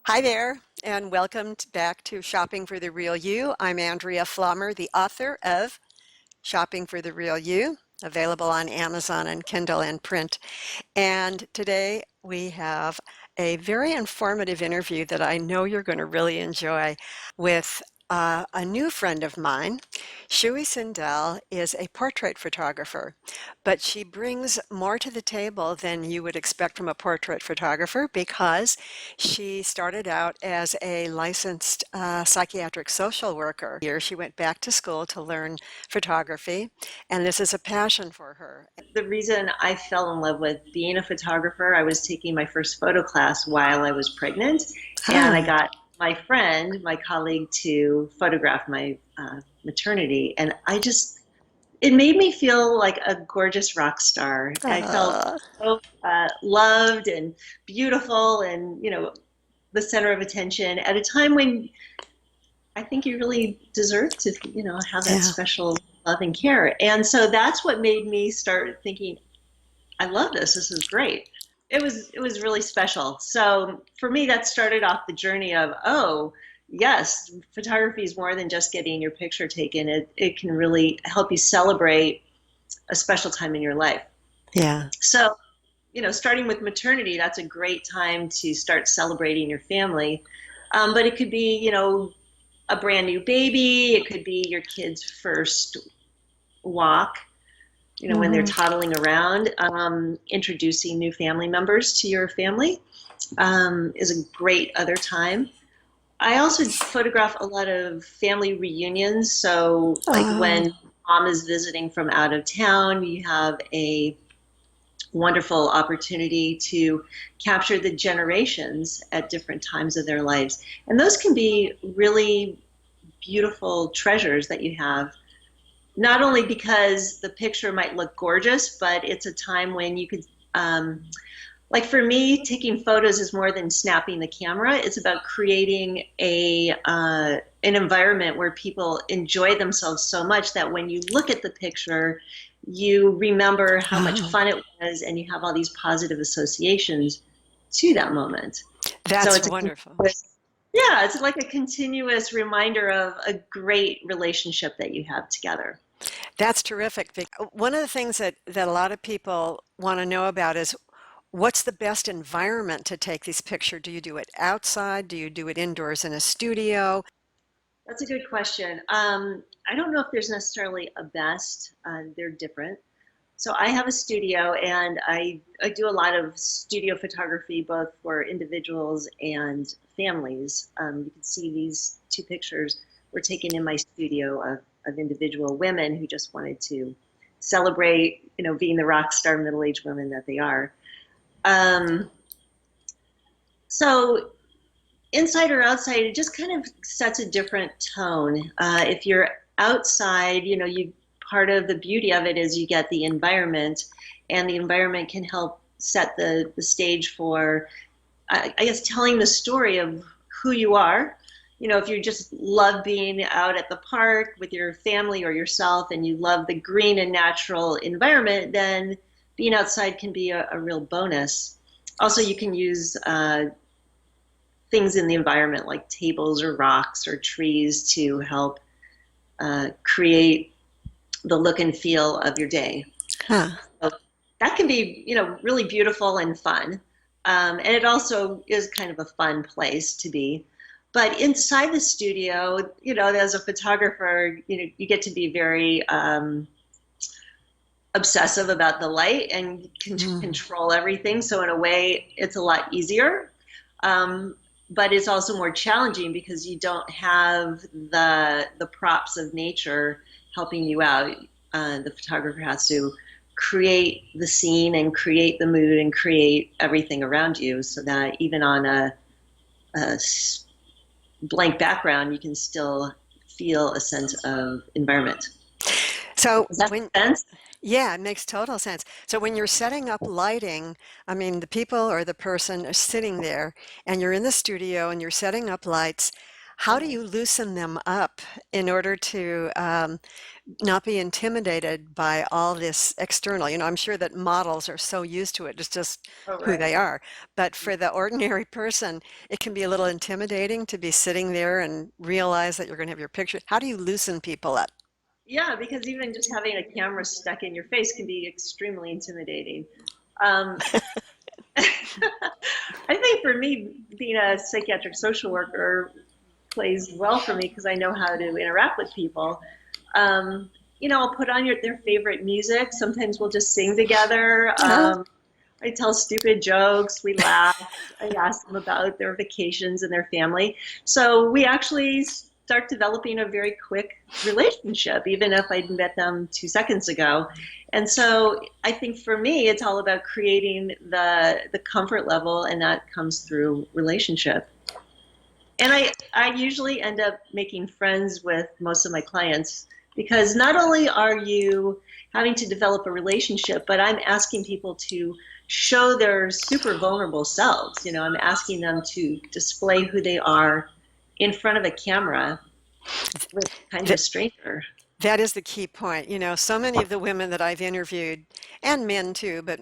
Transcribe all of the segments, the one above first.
Hi there, and welcome back to Shopping for the Real You. I'm Andrea Pflaumer, the author of Shopping for the Real You, available on Amazon and Kindle and print. And today we have a very informative interview that I know you're going to really enjoy with a new friend of mine. Shooey Sindel is a portrait photographer, but she brings more to the table than you would expect from a portrait photographer because she started out as a licensed psychiatric social worker. Here she went back to school to learn photography, and this is a passion for her. The reason I fell in love with being a photographer, I was taking my first photo class while I was pregnant, and I Ah, got my friend, my colleague, to photograph my maternity, and it made me feel like a gorgeous rock star. I felt ah, so loved and beautiful and, the center of attention at a time when I think you really deserve to, have that yeah. special love and care. And so that's what made me start thinking, I love this. This is great. It was really special. So for me, that started off the journey of, oh, yes, photography is more than just getting your picture taken. It can really help you celebrate a special time in your life. Yeah. So, starting with maternity, that's a great time to start celebrating your family. But it could be, a brand new baby. It could be your kid's first walk, when they're Mhm. toddling around. Introducing new family members to your family is a great other time. I also photograph a lot of family reunions. So, like Oh, when mom is visiting from out of town, you have a wonderful opportunity to capture the generations at different times of their lives. And those can be really beautiful treasures that you have, not only because the picture might look gorgeous, but it's a time when you could, like for me, taking photos is more than snapping the camera. It's about creating an environment where people enjoy themselves so much that when you look at the picture, you remember how much oh, fun it was, and you have all these positive associations to that moment. So that's wonderful. yeah, it's like a continuous reminder of a great relationship that you have together. That's terrific. One of the things that a lot of people want to know about is what's the best environment to take these pictures? Do you do it outside? Do you do it indoors in a studio? That's a good question. I don't know if there's necessarily a best. They're different. So I have a studio, and I do a lot of studio photography, both for individuals and families. You can see these two pictures were taken in my studio of individual women who just wanted to celebrate, being the rock star middle-aged women that they are. Um, so inside or outside, it just kind of sets a different tone. If you're outside, you part of the beauty of it is you get the environment, and the environment can help set the stage for, I guess, telling the story of who you are. If you just love being out at the park with your family or yourself, and you love the green and natural environment, then being outside can be a real bonus. Also, you can use things in the environment like tables or rocks or trees to help create the look and feel of your day. Huh. So that can be, really beautiful and fun. And it also is kind of a fun place to be. But inside the studio, as a photographer, you get to be very obsessive about the light and Mm. control everything. So in a way, it's a lot easier. Um, but it's also more challenging because you don't have the props of nature helping you out. The photographer has to create the scene and create the mood and create everything around you, so that even on a blank background, you can still feel a sense of environment. So Does that when make sense? Yeah, it makes total sense. So when you're setting up lighting, I mean, the people or the person are sitting there and you're in the studio and you're setting up lights, how do you loosen them up in order to not be intimidated by all this external. I'm sure that models are so used to it, it's just Oh, who they right. are. But for the ordinary person, it can be a little intimidating to be sitting there and realize that you're going to have your picture. How do you loosen people up? Yeah, because even just having a camera stuck in your face can be extremely intimidating. Um, I think for me, being a psychiatric social worker plays well for me because I know how to interact with people. Um, I'll put on their favorite music. Sometimes we'll just sing together. Uh, I tell stupid jokes. We laugh. I ask them about their vacations and their family. So we actually start developing a very quick relationship, even if I'd met them 2 seconds ago. And so I think for me, it's all about creating the comfort level, and that comes through relationship. And I usually end up making friends with most of my clients because not only are you having to develop a relationship, but I'm asking people to show their super vulnerable selves. I'm asking them to display who they are in front of a camera with kind of a that, stranger. that is the key point. So many of the women that I've interviewed, and men too, but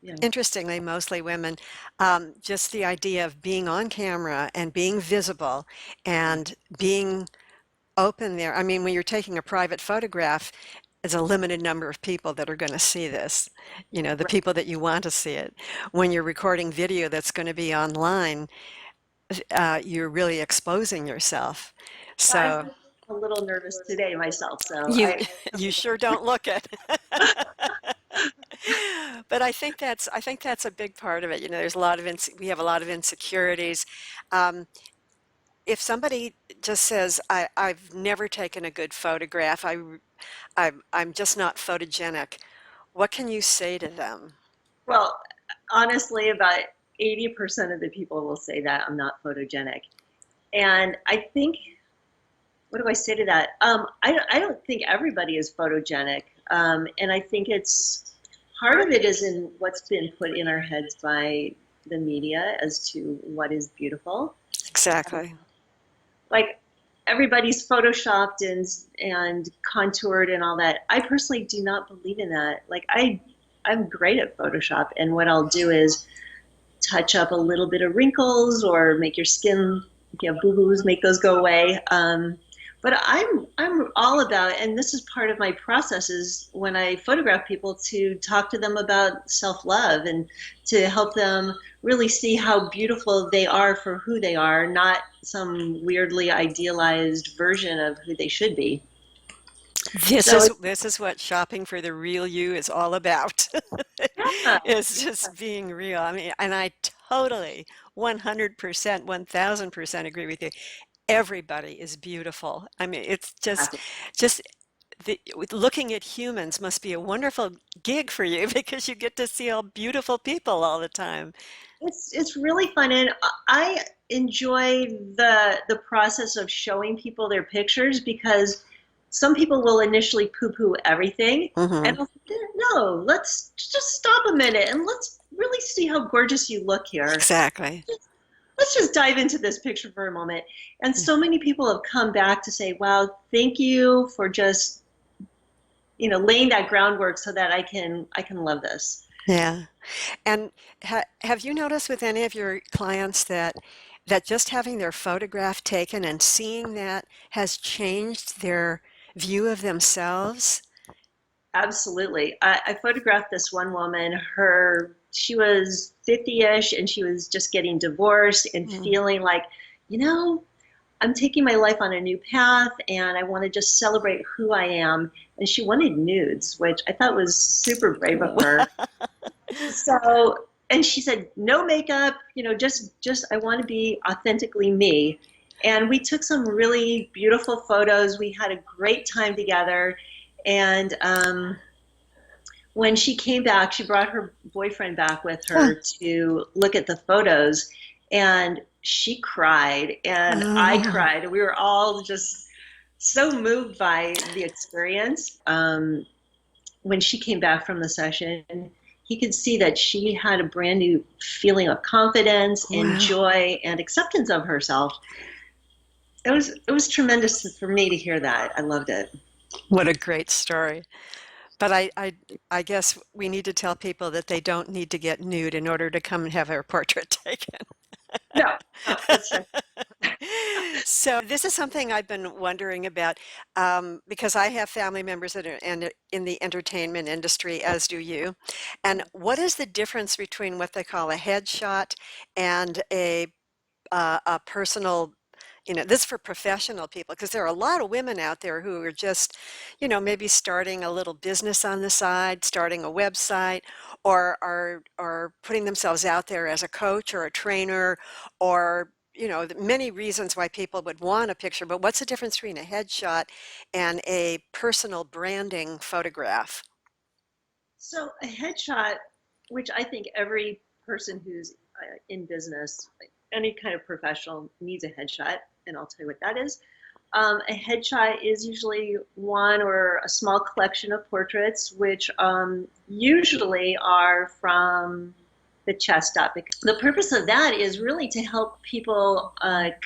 Yeah, interestingly, mostly women, just the idea of being on camera and being visible yeah, and being open there. I mean, when you're taking a private photograph, it's a limited number of people that are going to see this, the right. people that you want to see it. When you're recording video that's going to be online, you're really exposing yourself. Well, I'm So a little nervous today myself, so you I. you sure don't look it. But I think that's a big part of it. There's a lot of we have a lot of insecurities. Um, if somebody just says, I've never taken a good photograph, I'm just not photogenic, what can you say to them? Well, honestly, about 80% of the people will say that I'm not photogenic. And I think, what do I say to that? I don't think everybody is photogenic. And I think part of it is in what's been put in our heads by the media as to what is beautiful. Exactly. Like everybody's photoshopped and contoured and all that. I personally do not believe in that. I'm great at Photoshop, and what I'll do is touch up a little bit of wrinkles or make your skin, if you have boo-boos, make those go away. But I'm all about, and this is part of my process, is when I photograph people to talk to them about self-love and to help them really see how beautiful they are for who they are, not some weirdly idealized version of who they should be. This So is it's, this is what shopping for the real you is all about. yeah, It's just being real. I mean, and I totally 100%, 1000% agree with you. Everybody is beautiful. I mean, it's just with looking at humans must be a wonderful gig for you because you get to see all beautiful people all the time. it's really fun, and I enjoy the process of showing people their pictures because some people will initially poo-poo everything, and Hmm. I'll say, no, let's just stop a minute and let's really see how gorgeous you look here. Exactly. Let's just dive into this picture for a moment. And Yeah. so many people have come back to say, wow, thank you for just laying that groundwork so that I can love this. Yeah. And have you noticed with any of your clients that just having their photograph taken and seeing that has changed their view of themselves? Absolutely. I photographed this one woman. She was 50-ish, and she was just getting divorced and Mm. feeling like, you know, I'm taking my life on a new path, and I want to just celebrate who I am. And she wanted nudes, which I thought was super brave of her. So, and she said, no makeup, just I want to be authentically me. And we took some really beautiful photos. We had a great time together. And when she came back, she brought her boyfriend back with Huh. her to look at the photos. And she cried, and I Oh, cried. And we were all just so moved by the experience. When she came back from the session, he could see that she had a brand new feeling of confidence and wow. joy and acceptance of herself. It was tremendous for me to hear that. I loved it. What a great story. But I guess we need to tell people that they don't need to get nude in order to come and have their portrait taken. No, that's So this is something I've been wondering about because I have family members that are in the entertainment industry, as do you. And what is the difference between what they call a headshot and a personal, this is for professional people because there are a lot of women out there who are just, maybe starting a little business on the side, starting a website, or are putting themselves out there as a coach or a trainer, or many reasons why people would want a picture. But what's the difference between a headshot and a personal branding photograph? so a headshot, which I think every person who's in business, like any kind of professional, needs a headshot, and I'll tell you what that is. A headshot is usually one or a small collection of portraits, which usually are from the chest up. The purpose of that is really to help people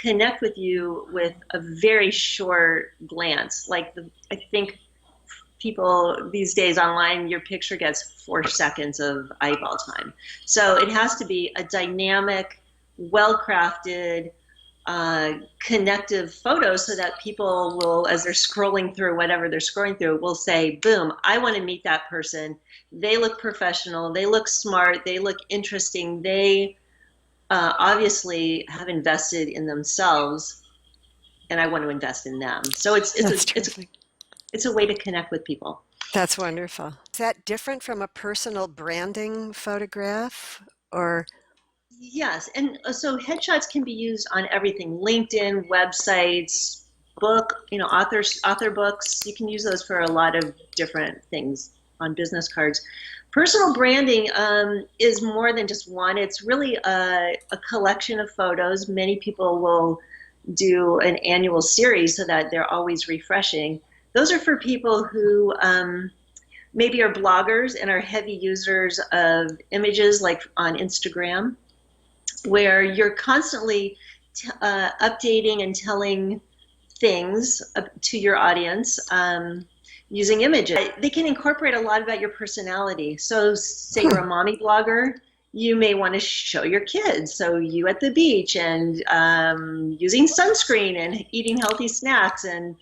connect with you with a very short glance. I think people these days online, your picture gets 4 seconds of eyeball time. So it has to be a dynamic, well-crafted, connective photos so that people will, as they're scrolling through whatever they're scrolling through, will say, boom, I want to meet that person. They look professional. They look smart. They look interesting. They obviously have invested in themselves, and I want to invest in them. So That's terrific. it's a way to connect with people. That's wonderful. Is that different from a personal branding photograph or? Yes, and so headshots can be used on everything: LinkedIn, websites, author books. You can use those for a lot of different things on business cards. Personal branding is more than just one. It's really a collection of photos. Many people will do an annual series so that they're always refreshing. Those are for people who maybe are bloggers and are heavy users of images, like on Instagram, where you're constantly updating and telling things to your audience using images. They can incorporate a lot about your personality. So say you're a mommy blogger, you may want to show your kids. So you at the beach and using sunscreen and eating healthy snacks and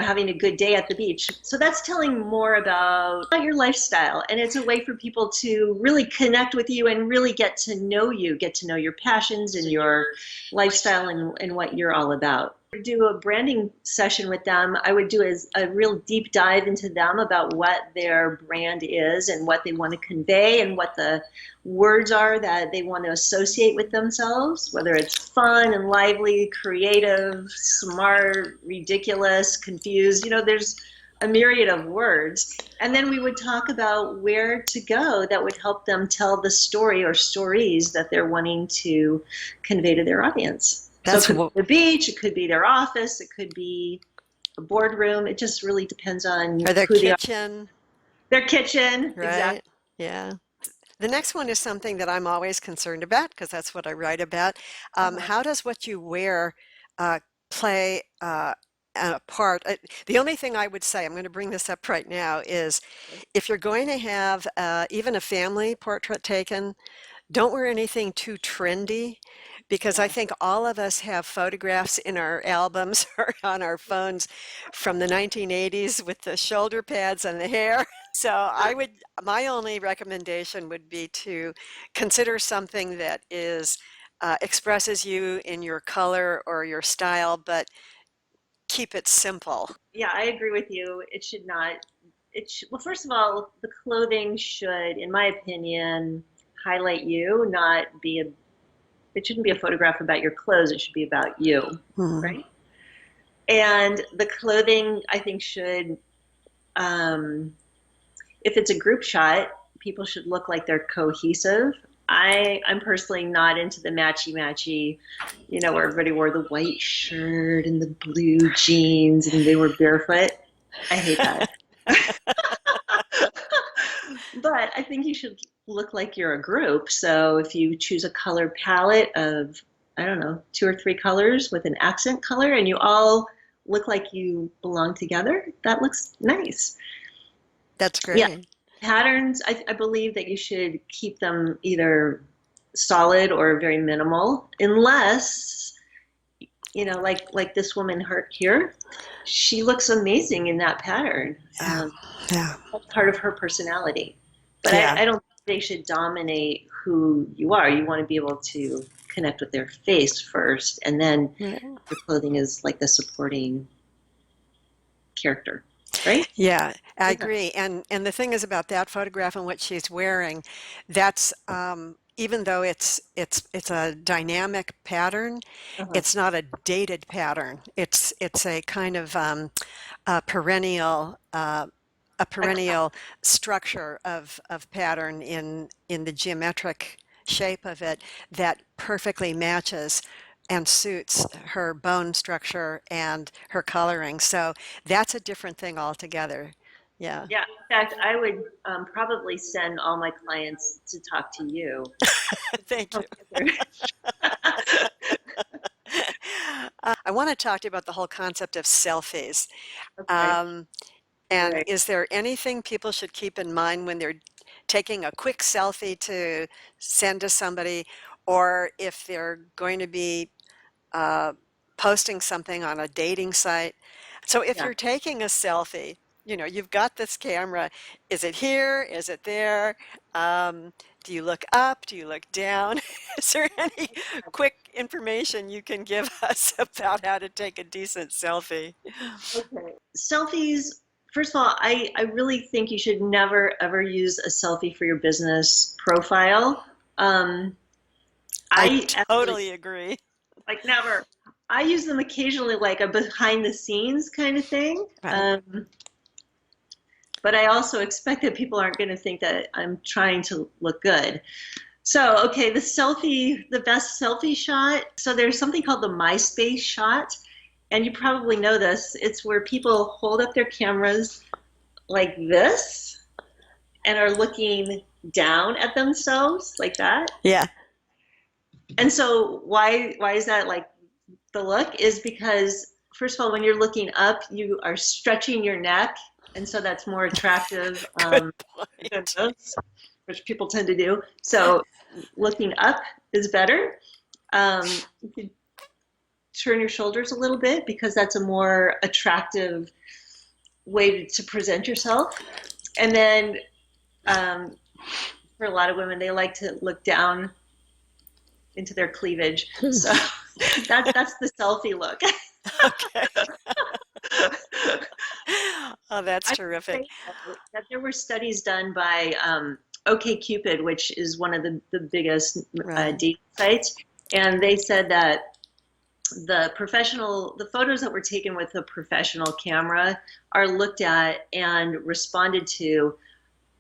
having a good day at the beach. So that's telling more about your lifestyle. And it's a way for people to really connect with you and really get to know you, get to know your passions and your lifestyle and what you're all about. Do a branding session with them. I would do a real deep dive into them about what their brand is and what they want to convey and what the words are that they want to associate with themselves, whether it's fun and lively, creative, smart, ridiculous, confused. There's a myriad of words. And then we would talk about where to go that would help them tell the story or stories that they're wanting to convey to their audience. That's So it could be the beach, it could be their office, it could be a boardroom. It just really depends on or their who they are. kitchen, Their kitchen, exactly. right? Yeah. The next one is something that I'm always concerned about because that's what I write about. Uh-huh. How does what you wear uh, play a part? The only thing I would say, I'm going to bring this up right now, is if you're going to have even a family portrait taken, don't wear anything too trendy because I Yeah. think all of us have photographs in our albums or on our phones from the 1980s with the shoulder pads and the hair. So my only recommendation would be to consider something that expresses you in your color or your style, but keep it simple. Yeah, I agree with you. It should not. Well, first of all, the clothing should, in my opinion, highlight you, not be a. It shouldn't be a photograph about your clothes. It should be about you, Mhm. right? And the clothing, I think, should, if it's a group shot, people should look like they're cohesive. I'm personally not into the matchy, where everybody wore the white shirt and the blue jeans and they were barefoot. I hate that. But I think you should look like you're a group. So if you choose a color palette of, I don't know, 2 or 3 colors with an accent color, and you all look like you belong together, that looks nice. That's Yeah, great. patterns, I believe that you should keep them either solid or very minimal, unless, like this woman hurt here, she looks amazing in that pattern. Yeah. Yeah. That's part of her personality. But Yeah. I don't think they should dominate who you are. You want to be able to connect with their face first, and then Right. your clothing is like the supporting character, right? Yeah, I Yeah. agree. And the thing is about that photograph and what she's wearing, that's even though it's a dynamic pattern, Uh-huh. it's not a dated pattern. It's a kind of a perennial a I, perennial structure of pattern in the geometric shape of it that perfectly matches and suits her bone structure and her coloring. So that's a different thing altogether. Yeah. yeah, in fact, I would probably send all my clients to talk to you. Thank you. I want to talk to you about the whole concept of selfies. Okay, Um, and right. is there anything people should keep in mind when they're taking a quick selfie to send to somebody, or if they're going to be uh, posting something on a dating site? So if Yeah. you're taking a selfie, you've got this camera. Is it here? Is it there? Um, do you look up? Do you look down? Is there any quick information you can give us about how to take a decent selfie? Okay. Selfies, first of all, I really think you should never ever use a selfie for your business profile. Um, I I actually totally agree. like never. I use them occasionally, like a behind the scenes kind of thing. Right. But I also expect that people aren't going to think that I'm trying to look good. So, okay, the best selfie shot. So there's something called the MySpace shot, and you probably know this. It's where people hold up their cameras like this and are looking down at themselves like that. Yeah. And so why is that like the look is because first of all, when you're looking up, you are stretching your neck, and so that's more attractive Good than point. this, which people tend to do. So looking up is better. You could turn your shoulders a little bit because that's a more attractive way to present yourself. And then um, for a lot of women, they like to look down into their cleavage. So that's the selfie look. Okay. Oh, that's I terrific. say that there were studies done by OkCupid, which is one of the biggest Right. dating sites, and they said that the photos that were taken with a professional camera are looked at and responded to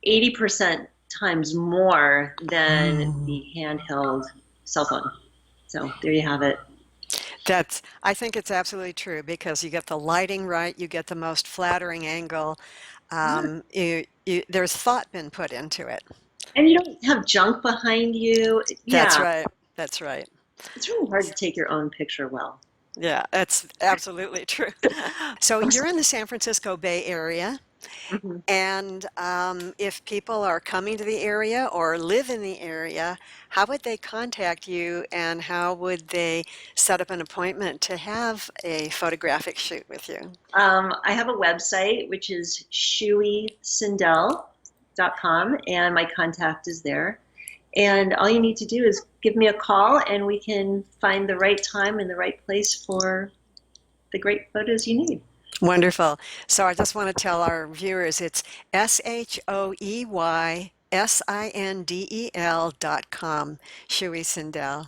80% times more than Mm. the handheld cell phone. So there you have it. I think it's absolutely true because you get the lighting right, you get the most flattering angle. Yeah. There's thought been put into it. And you don't have junk behind you. That's Yeah, right. That's right. it's really hard to take your own picture well. Yeah, that's absolutely true. So I'm you're sorry. in the San Francisco Bay Area, Mhm. and if people are coming to the area or live in the area, how would they contact you and how would they set up an appointment to have a photographic shoot with you? I have a website which is shoeysindel.com, and my contact is there. And all you need to do is give me a call, and we can find the right time and the right place for the great photos you need. Wonderful. So I just want to tell our viewers it's ShoeYSindel.com, Shooey Sindel.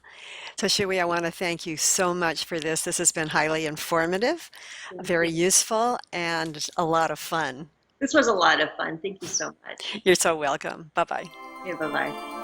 So Shooey, I want to thank you so much for this. This has been highly informative, Thank very you. useful, and a lot of fun. This was a lot of fun. Thank you so much. You're so welcome. Bye-bye. Okay, bye bye.